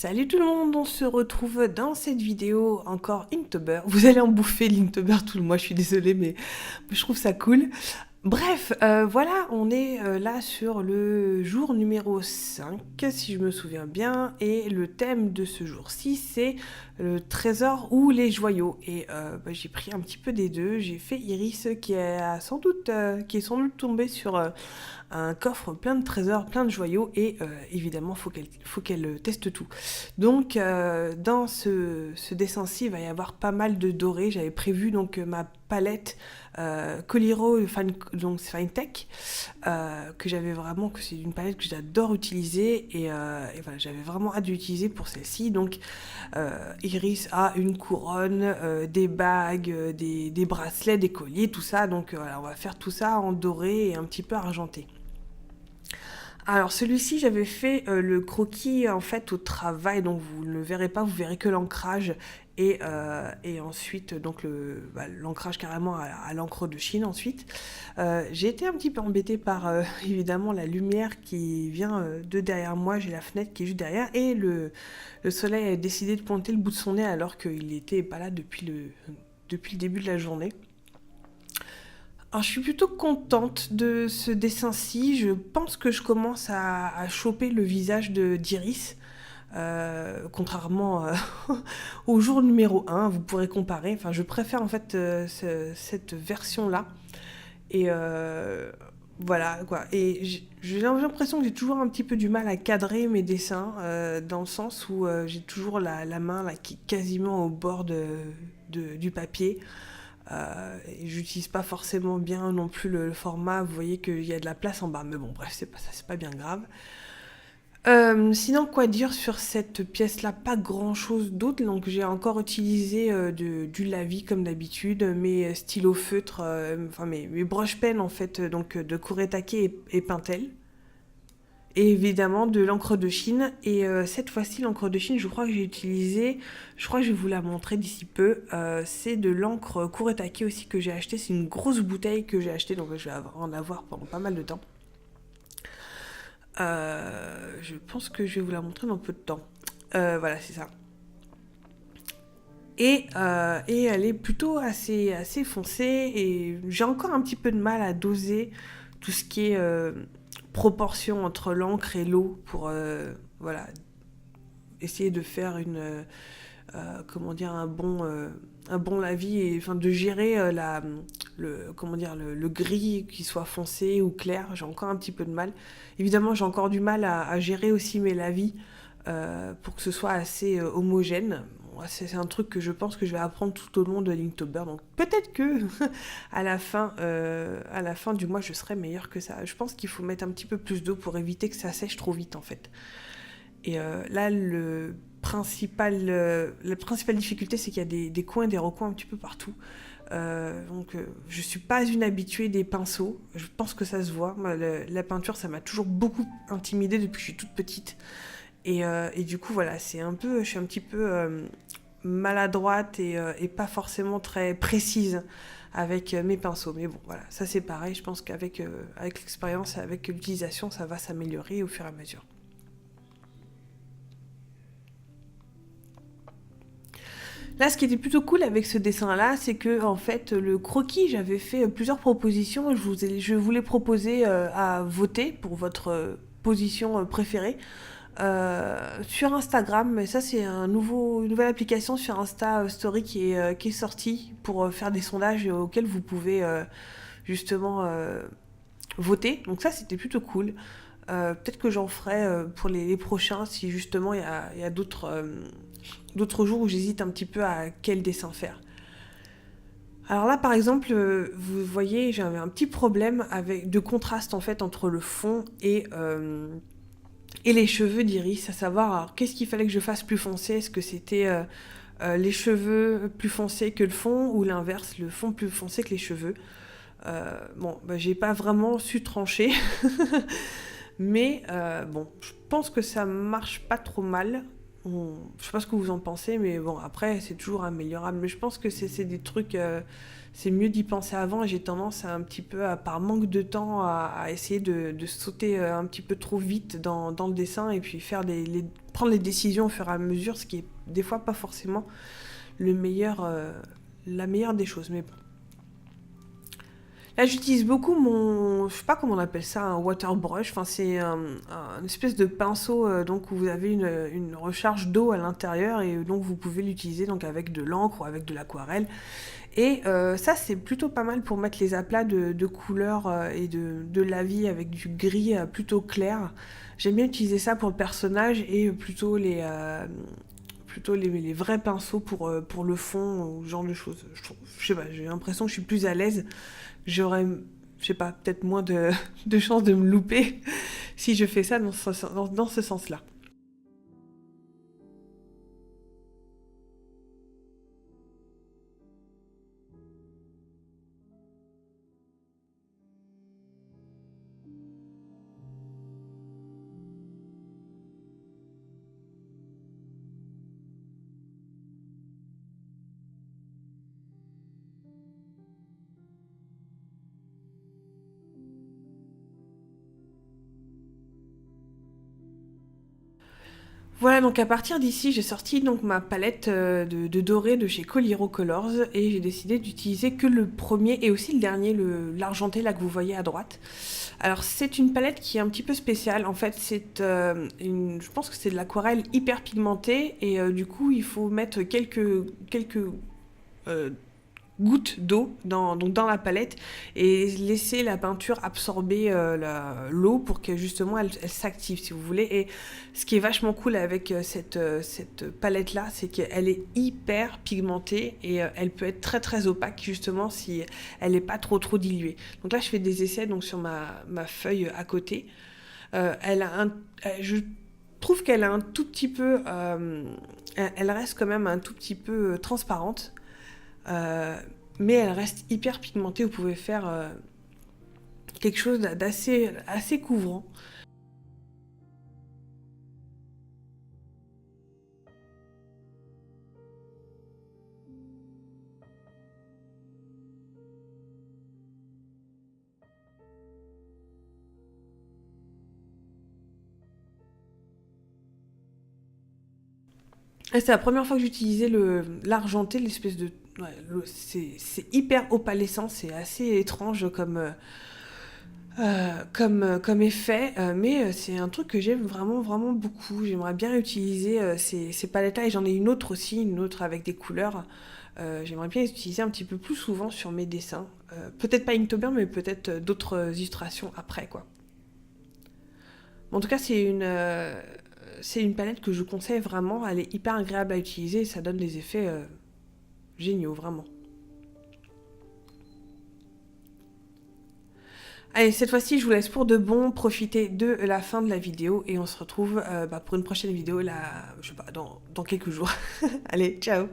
Salut tout le monde, on se retrouve dans cette vidéo encore Inktober. Vous allez en bouffer l'Inktober tout le mois, je suis désolée mais je trouve ça cool. Bref, voilà, on est là sur le jour numéro 5, si je me souviens bien, et le thème de ce jour-ci, c'est le trésor ou les joyaux. Et j'ai pris un petit peu des deux, j'ai fait Iris qui est sans doute tombée sur un coffre plein de trésors, plein de joyaux, et évidemment, faut qu'elle teste tout. Donc, dans ce dessin-ci, il va y avoir pas mal de dorés. J'avais prévu donc ma palette Coliro donc Fine Tech, que c'est une palette que j'adore utiliser, et voilà, j'avais vraiment hâte d'utiliser pour celle-ci. Donc, Iris a une couronne, des bagues, des bracelets, des colliers, tout ça. Donc, voilà, on va faire tout ça en doré et un petit peu argenté. Alors celui-ci, j'avais fait le croquis en fait au travail, donc vous ne le verrez pas, vous verrez que l'ancrage et ensuite donc l'ancrage carrément à l'encre de Chine ensuite. J'ai été un petit peu embêtée par évidemment la lumière qui vient de derrière moi, j'ai la fenêtre qui est juste derrière, et le soleil a décidé de pointer le bout de son nez alors qu'il n'était pas là depuis le début de la journée. Alors, je suis plutôt contente de ce dessin-ci. Je pense que je commence à choper le visage d'Iris. Contrairement au jour numéro 1, vous pourrez comparer. Enfin, je préfère en fait cette version-là. Et voilà quoi. Et j'ai l'impression que j'ai toujours un petit peu du mal à cadrer mes dessins, dans le sens où j'ai toujours la main là, qui est quasiment au bord du papier. Et j'utilise pas forcément bien non plus le format, vous voyez qu'il y a de la place en bas, mais bon bref, c'est pas bien grave. Sinon, quoi dire sur cette pièce-là? Pas grand-chose d'autre, donc j'ai encore utilisé du lavis comme d'habitude, mes stylos feutres, enfin mes brush pens en fait, donc de Kuretake et Pentel. Et évidemment de l'encre de Chine. Et cette fois-ci, l'encre de Chine, je crois que je vais vous la montrer d'ici peu. C'est de l'encre Kuretake aussi que j'ai acheté. C'est une grosse bouteille que j'ai achetée, donc je vais en avoir pendant pas mal de temps. Je pense que je vais vous la montrer dans peu de temps. Voilà, c'est ça. Et elle est plutôt assez foncée, et j'ai encore un petit peu de mal à doser tout ce qui est proportion entre l'encre et l'eau pour voilà, essayer de faire comment dire, un bon lavis, et enfin de gérer le gris qui soit foncé ou clair. J'ai encore un petit peu de mal. Évidemment, j'ai encore du mal à gérer aussi mes lavis pour que ce soit assez homogène. Bon, c'est un truc que je pense que je vais apprendre tout au long de l'Inktober. Donc peut-être que à la fin du mois, je serai meilleure que ça. Je pense qu'il faut mettre un petit peu plus d'eau pour éviter que ça sèche trop vite en fait. Et là, la principale difficulté, c'est qu'il y a des coins et des recoins un petit peu partout. Donc, je suis pas une habituée des pinceaux. Je pense que ça se voit. Moi, la peinture, ça m'a toujours beaucoup intimidée depuis que je suis toute petite. Et du coup, voilà, je suis un petit peu maladroite et pas forcément très précise avec mes pinceaux. Mais bon, voilà, ça c'est pareil. Je pense avec l'expérience et avec l'utilisation, ça va s'améliorer au fur et à mesure. Là, ce qui était plutôt cool avec ce dessin-là, c'est que en fait, le croquis, j'avais fait plusieurs propositions. Je voulais proposer à voter pour votre position préférée sur Instagram. Mais ça, c'est une nouvelle application sur Insta Story qui est sortie pour faire des sondages auxquels vous pouvez justement voter. Donc ça, c'était plutôt cool. Peut-être que j'en ferai pour les prochains si justement il y a d'autres jours où j'hésite un petit peu à quel dessin faire. Alors là, par exemple, vous voyez, j'avais un petit problème de contraste en fait entre le fond et les cheveux d'Iris, à savoir alors, qu'est-ce qu'il fallait que je fasse plus foncé. Est-ce que c'était les cheveux plus foncés que le fond, ou l'inverse, le fond plus foncé que les cheveux? J'ai pas vraiment su trancher. Mais bon, je pense que ça marche pas trop mal. Je sais pas ce que vous en pensez, mais bon, après, c'est toujours améliorable. Mais je pense que c'est des trucs, c'est mieux d'y penser avant. Et j'ai tendance un petit peu, par manque de temps, à essayer de sauter un petit peu trop vite dans le dessin, et puis faire prendre les décisions au fur et à mesure, ce qui est des fois pas forcément le meilleur, la meilleure des choses. Mais bon. Là, j'utilise beaucoup mon, je sais pas comment on appelle ça, un water brush. Enfin, c'est un espèce de pinceau donc où vous avez une recharge d'eau à l'intérieur et donc vous pouvez l'utiliser donc avec de l'encre ou avec de l'aquarelle. Et ça, c'est plutôt pas mal pour mettre les aplats de couleurs et de la vie avec du gris plutôt clair. J'aime bien utiliser ça pour le personnage et plutôt les vrais pinceaux pour le fond ou ce genre de choses. Je sais pas, j'ai l'impression que je suis plus à l'aise. J'aurais, je sais pas, peut-être moins de chances de me louper si je fais ça dans ce sens-là. Voilà, donc à partir d'ici, j'ai sorti donc ma palette de doré de chez Coliro Colors et j'ai décidé d'utiliser que le premier et aussi le dernier, l'argenté là que vous voyez à droite. Alors c'est une palette qui est un petit peu spéciale. En fait, je pense que c'est de l'aquarelle hyper pigmentée et du coup il faut mettre quelques euh, gouttes d'eau donc dans la palette et laisser la peinture absorber l'eau pour que justement elle s'active si vous voulez. Et ce qui est vachement cool avec cette palette là, c'est qu'elle est hyper pigmentée et elle peut être très très opaque justement si elle n'est pas trop diluée. Donc là je fais des essais donc sur ma feuille à côté. Elle a je trouve qu'elle a un tout petit peu elle reste quand même un tout petit peu transparente. Euh, mais elle reste hyper pigmentée. Vous pouvez faire quelque chose assez couvrant. Et c'est la première fois que j'utilisais l'argenté, l'espèce de... Ouais, c'est hyper opalescent, c'est assez étrange comme effet, mais c'est un truc que j'aime vraiment, vraiment beaucoup. J'aimerais bien utiliser ces palettes-là et j'en ai une autre aussi, une autre avec des couleurs. J'aimerais bien les utiliser un petit peu plus souvent sur mes dessins. Peut-être pas Inktober, mais peut-être d'autres illustrations après, quoi. En tout cas, c'est une palette que je conseille vraiment. Elle est hyper agréable à utiliser et ça donne des effets géniaux, vraiment. Allez, cette fois-ci, je vous laisse pour de bon profiter de la fin de la vidéo et on se retrouve pour une prochaine vidéo là, je sais pas, dans quelques jours. Allez, ciao!